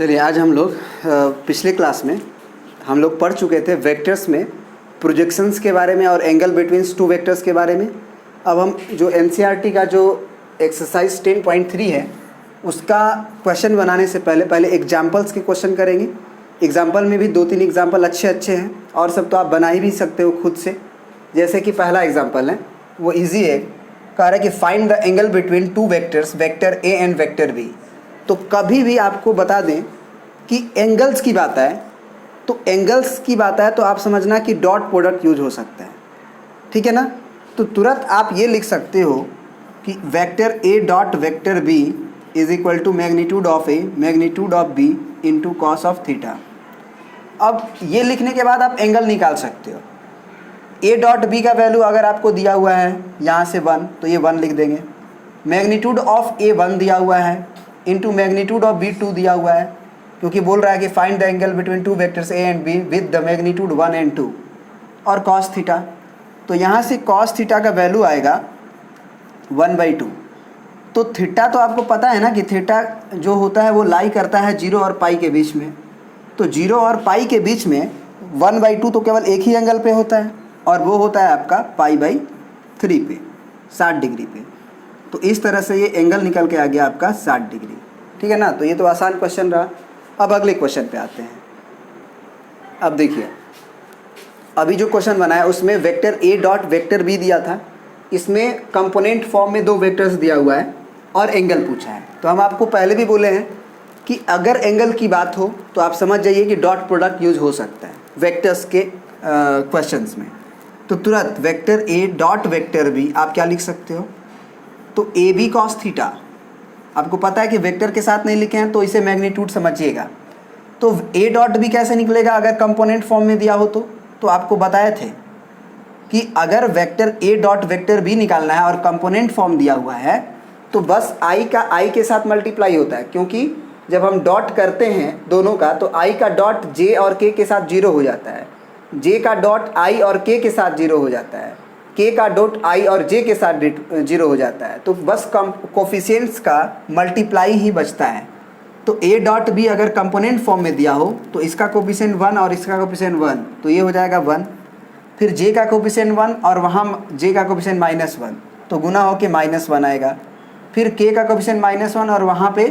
चलिए आज हम लोग पिछले क्लास में हम लोग पढ़ चुके थे वेक्टर्स में प्रोजेक्शंस के बारे में और एंगल बिटवीन टू वेक्टर्स के बारे में। अब हम जो एनसीईआरटी का जो एक्सरसाइज 10.3 है उसका क्वेश्चन बनाने से पहले एग्जाम्पल्स के क्वेश्चन करेंगे। एग्जाम्पल में भी 2-3 एग्जाम्पल अच्छे हैं और सब तो आप बना ही भी सकते हो खुद से। जैसे कि पहला एग्जाम्पल है वो ईजी है, कह रहा है कि find the angle between two vectors vector A and vector B. तो कभी भी आपको बता दें कि एंगल्स की बात है तो आप समझना कि डॉट प्रोडक्ट यूज हो सकता है, ठीक है ना। तो तुरंत आप ये लिख सकते हो कि vector A dot vector B is equal to magnitude of A magnitude of B into cos of theta. अब ये लिखने के बाद आप एंगल निकाल सकते हो। ए डॉट बी का वैल्यू अगर आपको दिया हुआ है यहाँ से 1 तो ये 1 लिख देंगे। मैग्नीट्यूड ऑफ ए 1 दिया हुआ है इंटू मैग्नीट्यूड ऑफ बी 2 दिया हुआ है, क्योंकि बोल रहा है कि find the angle between two vectors A and be with the magnitude 1 and 2 और कॉस थीटा। तो यहाँ से कॉस थीटा का वैल्यू आएगा 1/2। तो थीटा तो आपको पता है ना कि थीटा जो होता है वो लाई करता है 0 और पाई के बीच में। तो 0 और पाई के बीच में 1/2 तो केवल एक ही एंगल पे होता है और वो होता है आपका π/3 पे 60 डिग्री पे। तो इस तरह से ये एंगल निकल के आ गया आपका 60 डिग्री, ठीक है ना। तो ये तो आसान क्वेश्चन रहा। अब अगले क्वेश्चन पे आते हैं। अब देखिए अभी जो क्वेश्चन बनाया उसमें vector A dot vector B दिया था, इसमें कंपोनेंट फॉर्म में 2 वेक्टर्स दिया हुआ है और एंगल पूछा है। तो हम आपको पहले भी बोले हैं कि अगर एंगल की बात हो तो आप समझ जाइए कि डॉट प्रोडक्ट यूज हो सकता है वेक्टर्स के क्वेश्चंस में। तो तुरंत vector A dot vector B आप क्या लिख सकते हो, तो ए बी कॉस थीटा। आपको पता है कि वेक्टर के साथ नहीं लिखे हैं तो इसे मैग्नीट्यूड समझिएगा। तो ए डॉट बी कैसे निकलेगा अगर कंपोनेंट फॉर्म में दिया हो तो आपको बताए थे कि अगर vector A dot vector B निकालना है और कंपोनेंट फॉर्म दिया हुआ है तो बस आई का आई के साथ मल्टीप्लाई होता है, क्योंकि जब हम डॉट करते हैं दोनों का तो आई का डॉट जे और के के साथ 0 हो जाता है, जे का डॉट आई और के साथ 0 हो जाता है, के का डॉट आई और जे के साथ 0 हो जाता है। तो बस कोफिशिएंट्स का मल्टीप्लाई ही बचता है। तो ए डॉट बी अगर कंपोनेंट फॉर्म में दिया हो तो इसका कोफिशिएंट 1 और इसका कोफिशिएंट 1 तो ये हो जाएगा 1। फिर जे का कोफिशिएंट 1 और वहाँ जे का कोफिशिएंट -1 तो गुना होके -1 आएगा। फिर के का कोफिशिएंट -1 और वहाँ पे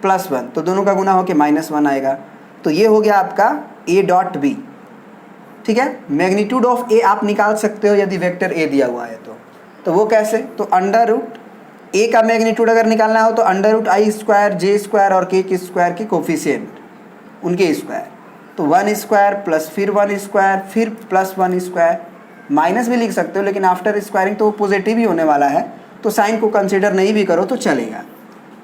+1 तो दोनों का गुना होके -1 आएगा। तो ये हो गया आपका ए डॉट बी, ठीक है। मैग्नीट्यूड ऑफ ए आप निकाल सकते हो यदि वेक्टर ए दिया हुआ है तो वो कैसे, तो अंडर रूट ए का मैग्नीट्यूड अगर निकालना हो तो under root I square J square और के स्क्वायर के कोफिशिएंट उनके स्क्वायर, तो 1 स्क्वायर प्लस फिर 1 स्क्वायर फिर प्लस 1 स्क्वायर। माइनस भी लिख सकते हो लेकिन आफ्टर स्क्वायरिंग तो वो पॉजिटिव ही होने वाला है, तो साइन को कंसिडर नहीं भी करो तो चलेगा।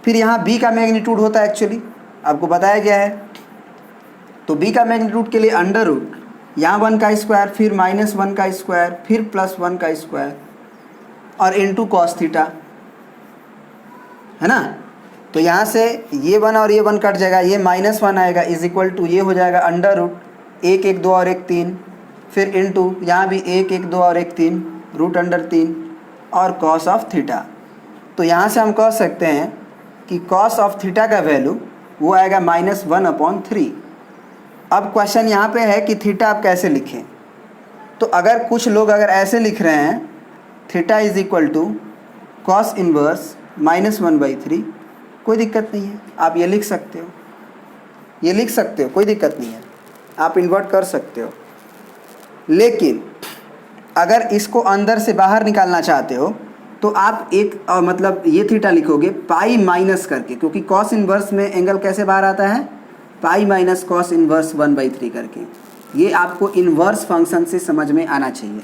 फिर यहाँ बी का मैग्नीट्यूड होता है, एक्चुअली आपको बताया गया है। तो बी का मैग्नीट्यूड के लिए अंडर रूट यहाँ 1 का स्क्वायर फिर -1 का स्क्वायर फिर +1 का स्क्वायर और इनटू कॉस थीटा, है ना। तो यहाँ से ये 1 और ये 1 कट जाएगा, ये -1 आएगा इज इक्वल टू ये हो जाएगा अंडर रूट 1 1 2 और 1 3 फिर इनटू यहाँ भी 1 1 2 और 1 3 रूट अंडर 3 और कॉस ऑफ थीटा। तो यहाँ से हम कह सकते हैं कि कॉस ऑफ थीटा का वैल्यू वो आएगा -1/3। अब क्वेश्चन यहाँ पे है कि थीटा आप कैसे लिखें। तो अगर कुछ लोग अगर ऐसे लिख रहे हैं theta is equal to cos inverse -1/3, कोई दिक्कत नहीं है, आप ये लिख सकते हो, कोई दिक्कत नहीं है, आप इन्वर्ट कर सकते हो। लेकिन अगर इसको अंदर से बाहर निकालना चाहते हो तो आप एक मतलब ये थीटा लिखोगे पाई माइनस करके, क्योंकि कॉस इनवर्स में एंगल कैसे बाहर आता है पाई माइनस कॉस इनवर्स 1/3 करके। ये आपको इन्वर्स फंक्शन से समझ में आना चाहिए,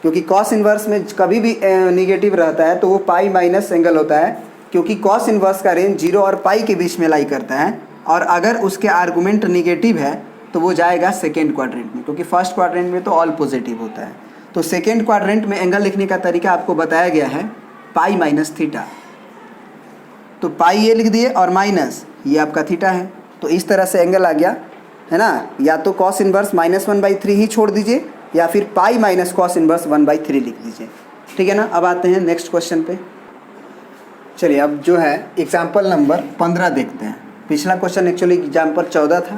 क्योंकि कॉस इन्वर्स में कभी भी निगेटिव रहता है तो वो पाई माइनस एंगल होता है, क्योंकि कॉस इन्वर्स का रेंज 0 और पाई के बीच में लाई करता है। और अगर उसके आर्गूमेंट निगेटिव है तो वो जाएगा सेकेंड क्वाड्रेंट में, क्योंकि फर्स्ट क्वाड्रेंट में तो ऑल पॉजिटिव होता है। तो सेकेंड क्वाड्रेंट में एंगल लिखने का तरीका आपको बताया गया है पाई माइनस थीटा। तो पाई ये लिख दिए और माइनस ये आपका थीटा है, तो इस तरह से एंगल आ गया, है ना। या तो कॉस इनवर्स -1/3 ही छोड़ दीजिए या फिर पाई माइनस कॉस इनवर्स 1/3 लिख दीजिए, ठीक है ना। अब आते हैं नेक्स्ट क्वेश्चन पे। चलिए अब जो है एग्जाम्पल नंबर 15 देखते हैं। पिछला क्वेश्चन एक्चुअली एग्जाम पर 14 था,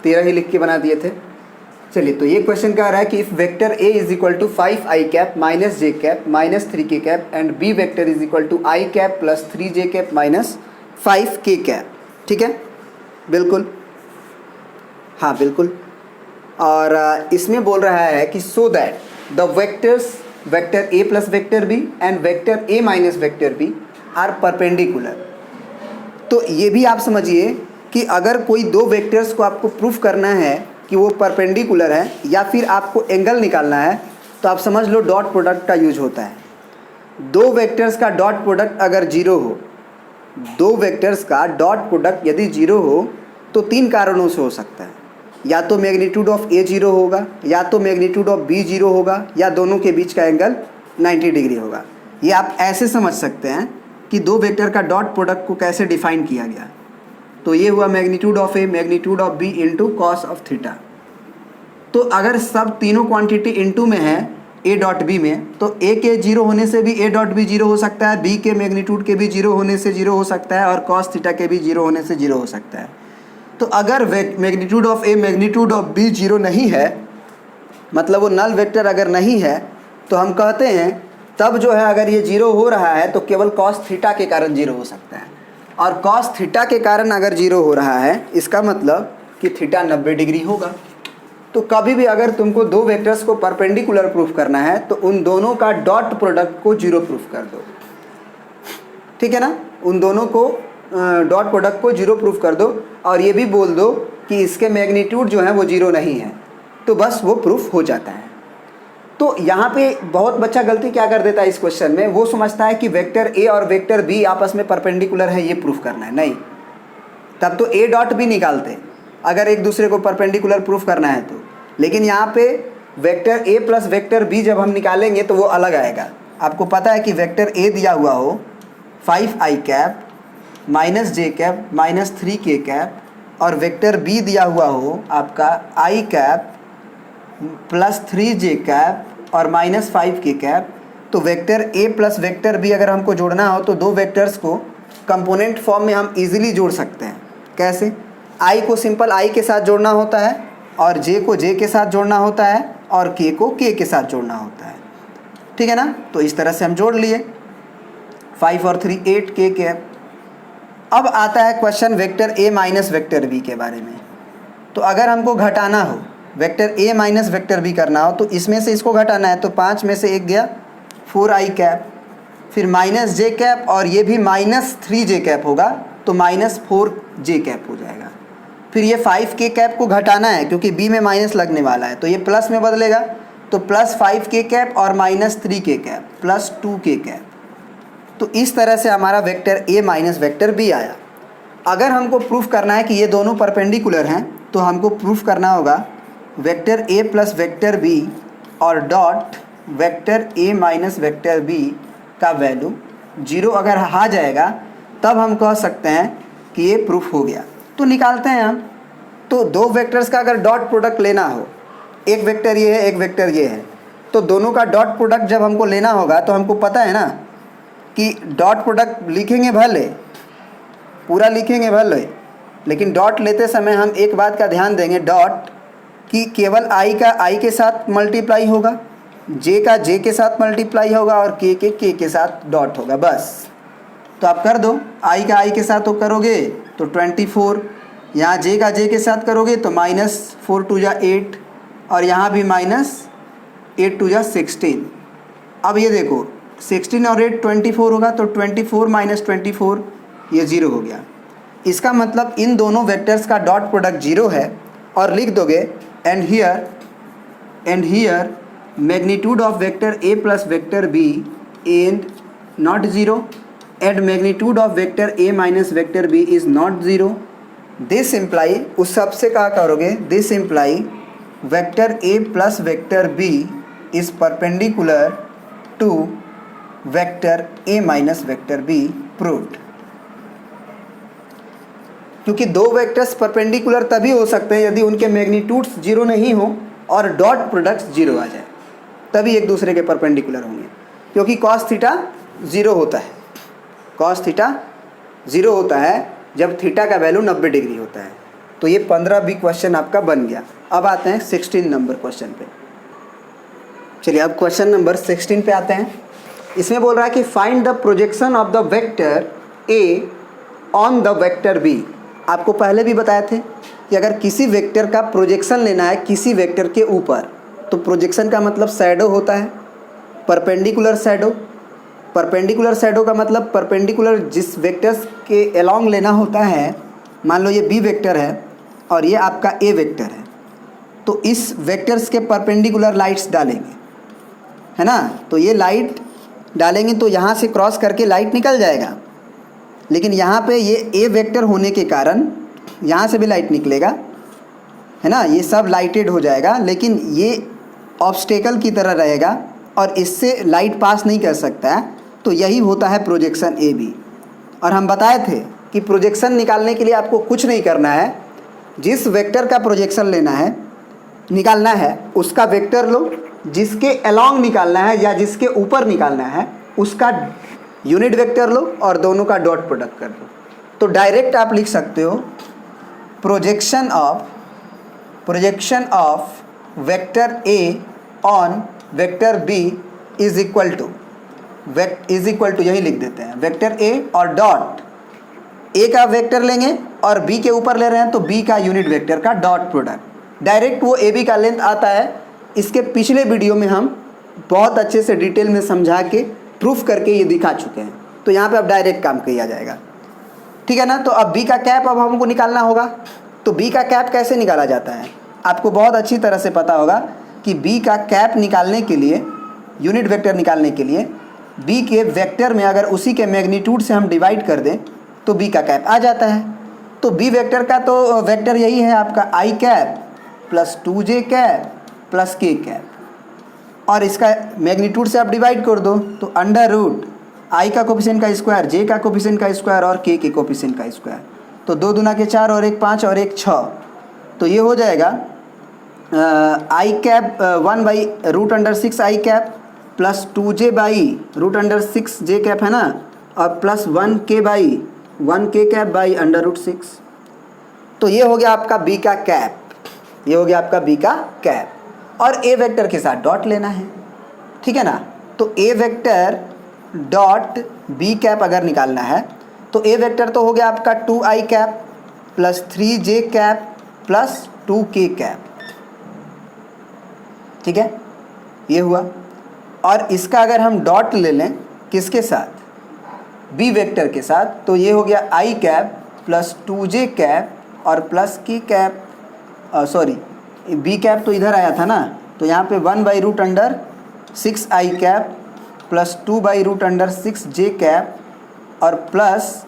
13 ही लिख के बना दिए थे। चलिए, तो ये क्वेश्चन कह रहा है कि if vector A is equal to 5 I cap minus J cap minus 3 K cap and B vector is equal to I cap plus 3 J cap minus 5 K cap. ठीक है, बिल्कुल, हाँ बिल्कुल। और इसमें बोल रहा है कि so that the vectors vector A plus vector B and vector A minus vector B are perpendicular. तो ये भी आप समझिए कि अगर कोई दो वेक्टर्स को आपको प्रूफ करना है कि वो परपेंडिकुलर है या फिर आपको एंगल निकालना है, तो आप समझ लो डॉट प्रोडक्ट का यूज होता है। दो वेक्टर्स का डॉट प्रोडक्ट अगर जीरो हो, दो वेक्टर्स का डॉट प्रोडक्ट यदि जीरो हो तो तीन कारणों से हो सकता है। या तो मैग्नीट्यूड ऑफ ए जीरो होगा, या तो मैग्नीट्यूड ऑफ बी जीरो होगा, या दोनों के बीच का एंगल 90 डिग्री होगा। ये आप ऐसे समझ सकते हैं कि दो वेक्टर का डॉट प्रोडक्ट को कैसे डिफाइन किया गया। तो ये हुआ magnitude of A magnitude of B into cos of theta. तो अगर सब तीनों क्वांटिटी इंटू में है ए डॉट बी में, तो ए के जीरो होने से भी ए डॉट बी जीरो हो सकता है, बी के मैग्नीट्यूड के भी जीरो होने से जीरो हो सकता है, और कॉस थीटा के भी जीरो होने से जीरो हो सकता है। तो अगर magnitude of A magnitude of B zero नहीं है, मतलब वो नल वेक्टर अगर नहीं है, तो हम कहते हैं तब जो है अगर ये जीरो हो रहा है तो केवल कॉस थीटा के कारण जीरो हो सकता है। और कॉस थीटा के कारण अगर जीरो हो रहा है, इसका मतलब कि थीटा 90 डिग्री होगा। तो कभी भी अगर तुमको दो वेक्टर्स को परपेंडिकुलर प्रूफ करना है तो उन दोनों का डॉट प्रोडक्ट को जीरो प्रूफ कर दो। ठीक है ना, उन दोनों को डॉट प्रोडक्ट को जीरो प्रूफ कर दो, और ये भी बोल दो कि इसके मैग्नीट्यूड जो है वो जीरो नहीं है, तो बस वो प्रूफ हो जाता है। तो यहाँ पे बहुत बच्चा गलती क्या कर देता है इस क्वेश्चन में, वो समझता है कि वेक्टर ए और वेक्टर बी आपस में परपेंडिकुलर है, ये प्रूफ करना है। नहीं, तब तो ए डॉट बी निकालते अगर एक दूसरे को परपेंडिकुलर प्रूफ करना है तो। लेकिन यहाँ पे vector A plus vector B जब हम निकालेंगे तो वो अलग आएगा। आपको पता है कि वेक्टर ए दिया हुआ हो 5 I cap minus J cap minus 3 K cap, और वेक्टर बी दिया हुआ हो आपका I cap plus 3 J cap और माइनस 5 के कैप। तो vector A plus vector B अगर हमको जोड़ना हो तो दो वेक्टर्स को कंपोनेंट फॉर्म में हम इजीली जोड़ सकते हैं। कैसे? आई को सिंपल आई के साथ जोड़ना होता है, और जे को जे के साथ जोड़ना होता है, और के को के के साथ जोड़ना होता है। ठीक है ना, तो इस तरह से हम जोड़ लिए 5 और 3 8 के कैप। अब आता है question vector A minus vector B के बारे में। तो अगर हमको घटाना हो, vector A minus vector B करना हो, तो इसमें से इसको घटाना है, तो 5 में से 1 गया 4 आई कैप, फिर माइनस जे कैप, और ये भी माइनस 3 जे कैप होगा, तो माइनस 4 जे कैप हो जाएगा। फिर ये 5 के कैप को घटाना है क्योंकि बी में माइनस लगने वाला है, तो ये प्लस में बदलेगा, तो प्लस 5 के कैप और माइनस 3 के कैप प्लस 2 के कैप। तो इस तरह से हमारा vector A minus vector B आया। अगर हमको प्रूफ करना है कि ये दोनों परपेंडिकुलर हैं, तो हमको प्रूफ करना होगा vector A plus vector B और dot vector A minus vector B का वैल्यू जीरो अगर आ जाएगा, तब हम कह सकते हैं कि ये प्रूफ हो गया। तो निकालते हैं हम। तो दो वेक्टर्स का अगर डॉट प्रोडक्ट लेना हो, एक वेक्टर ये है एक वेक्टर ये है, तो दोनों का डॉट प्रोडक्ट जब हमको लेना होगा तो हमको पता है ना कि डॉट प्रोडक्ट लिखेंगे भले, पूरा लिखेंगे भले, लेकिन डॉट लेते समय हम एक बात का ध्यान देंगे, डॉट कि केवल आई का आई के साथ मल्टीप्लाई होगा, जे का जे के साथ मल्टीप्लाई होगा, और के के साथ डॉट होगा, बस। तो आप कर दो, आई का आई के साथ तो करोगे तो 24, यहाँ जे का जे के साथ करोगे तो माइनस 4 2 जा 8, और यहाँ भी माइनस 8 2 जा 16। अब ये देखो 16 और 8 24 होगा, तो 24 माइनस 24 ये 0 हो गया। इसका मतलब इन दोनों वेक्टर्स का डॉट प्रोडक्ट 0 है, और लिख दोगे and here magnitude of vector A plus vector B and not 0 and magnitude of vector A minus vector B is not 0। This imply, उस सबसे क्या करोगे, this imply vector A plus vector B is perpendicular to vector A minus vector B proved. क्योंकि दो vectors perpendicular तभी हो सकते हैं यदि उनके मैग्नीट्यूड्स 0 नहीं हो और डॉट प्रोडक्ट्स 0 आ जाए, तभी एक दूसरे के परपेंडिकुलर होंगे। क्योंकि कॉस थीटा 0 होता है, कॉस थीटा 0 होता है, जब थीटा का वैल्यू 90 डिग्री होता है। तो ये 15 बी क्वेश्चन आपका बन गया। अब आते हैं 16 नंबर क्वेश्चन पे। चलिए अब क्वेश्चन नंबर 16 पे आते हैं। इसमें बोल रहा है कि find the projection of the vector A on the vector B. आपको पहले भी बताए थे कि अगर किसी वेक्टर का प्रोजेक्शन लेना है किसी वेक्टर के ऊपर, तो प्रोजेक्शन का मतलब शैडो होता है, परपेंडिकुलर शैडो। परपेंडिकुलर शैडो का मतलब परपेंडिकुलर जिस वेक्टर्स के अलोंग लेना होता है। मान लो ये बी वेक्टर है और ये आपका ए वेक्टर है, तो इस वेक्टर्स के परपेंडिकुलर लाइट्स डालेंगे, है ना। तो ये लाइट डालेंगे तो यहाँ से क्रॉस करके लाइट निकल जाएगा, लेकिन यहाँ पे ये ए वेक्टर होने के कारण यहाँ से भी लाइट निकलेगा, है ना। ये सब लाइटेड हो जाएगा, लेकिन ये ऑब्स्टेकल की तरह रहेगा और इससे लाइट पास नहीं कर सकता है। तो यही होता है प्रोजेक्शन ए बी। और हम बताए थे कि प्रोजेक्शन निकालने के लिए आपको कुछ नहीं करना है, जिस वेक्टर का प्रोजेक्शन लेना है निकालना है उसका वेक्टर लो, जिसके अलोंग निकालना है या जिसके ऊपर निकालना है उसका यूनिट वेक्टर लो और दोनों का डॉट प्रोडक्ट कर दो। तो डायरेक्ट आप लिख सकते हो projection of vector A on vector B is equal to यही लिख देते हैं, वेक्टर ए और डॉट ए का वेक्टर लेंगे और बी के ऊपर ले रहे हैं तो बी का यूनिट वेक्टर का डॉट प्रोडक्ट। डायरेक्ट वो ए बी का लेंथ आता है। इसके पिछले वीडियो में हम बहुत अच्छे से डिटेल में समझा के प्रूफ करके ये दिखा चुके हैं, तो यहाँ पे अब डायरेक्ट काम किया जाएगा, ठीक है ना। तो अब बी का कैप अब हमको निकालना होगा। तो बी का कैप कैसे निकाला जाता है, आपको बहुत अच्छी तरह से पता होगा कि बी का कैप निकालने के लिए, यूनिट वेक्टर निकालने के लिए बी के वेक्टर में अगर उसी के मैग्नीट्यूड से हम डिवाइड कर दें तो बी का कैप आ जाता है। तो बी वेक्टर का तो वेक्टर यही है आपका I cap plus 2j cap plus k cap, और इसका मैग्नीट्यूड से आप डिवाइड कर दो तो अंडर रूट आई का कोफिशिएंट का स्क्वायर, j का कोफिशिएंट का स्क्वायर और k के कोफिशिएंट का स्क्वायर। तो 2 दूना के 4 और 1 5 और 1 6। तो ये हो जाएगा आई कैप 1/√6 आई कैप प्लस 2j/√6 कैप, है ना, और प्लस 1k कैप/√6। तो ये हो गया आपका बी का कैप, ये हो गया आपका बी का कैप। और ए वेक्टर के साथ डॉट लेना है, ठीक है ना। तो ए वेक्टर डॉट बी कैप अगर निकालना है तो ए वेक्टर तो हो गया आपका 2i cap plus 3j cap plus 2k cap, ठीक है, ये हुआ। और इसका अगर हम डॉट ले लें किसके साथ, बी वेक्टर के साथ, तो ये हो गया i cap plus 2j cap और plus k cap, sorry B cap तो इधर आया था ना, तो यहाँ पे 1/√6i cap plus 2/√6j cap और प्लस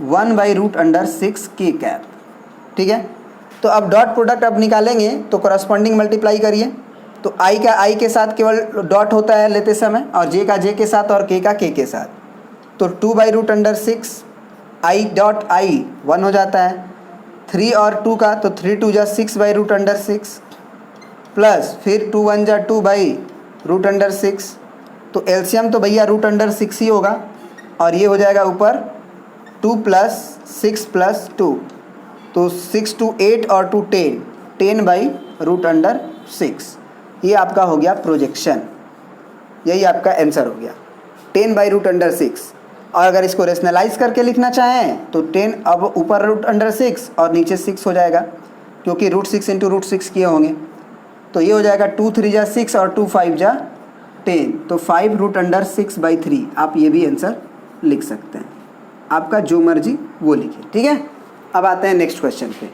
1/√6k कैप, ठीक है। तो अब डॉट प्रोडक्ट अब निकालेंगे तो करस्पॉन्डिंग मल्टीप्लाई करिए। तो i का i के साथ केवल डॉट होता है लेते समय, और j का j के साथ और k का k के साथ। तो 2/√6 i डॉट i 1 हो जाता है, 3 और 2 का तो 3 2 जा 6/√6 प्लस फिर 2 1 जा 2/√6। तो एलसीएम तो भैया √6 ही होगा, और ये हो जाएगा ऊपर 2 + 6 + 2, तो 6 2 8 और 2 10, 10/√6। ये आपका हो गया प्रोजेक्शन, यही आपका आंसर हो गया 10/√6। और अगर इसको रेशनलाइज करके लिखना चाहें तो 10 अब ऊपर √6 और नीचे 6 हो जाएगा, क्योंकि √6 × √6 किए होंगे। तो ये हो जाएगा 2 3 जा 6 और 2 5 जा 10, तो 5√6/3। आप ये भी आंसर लिख सकते हैं, आपका जो मर्जी वो लिखिए, ठीक है। अब आते हैं नेक्स्ट क्वेश्चन पे।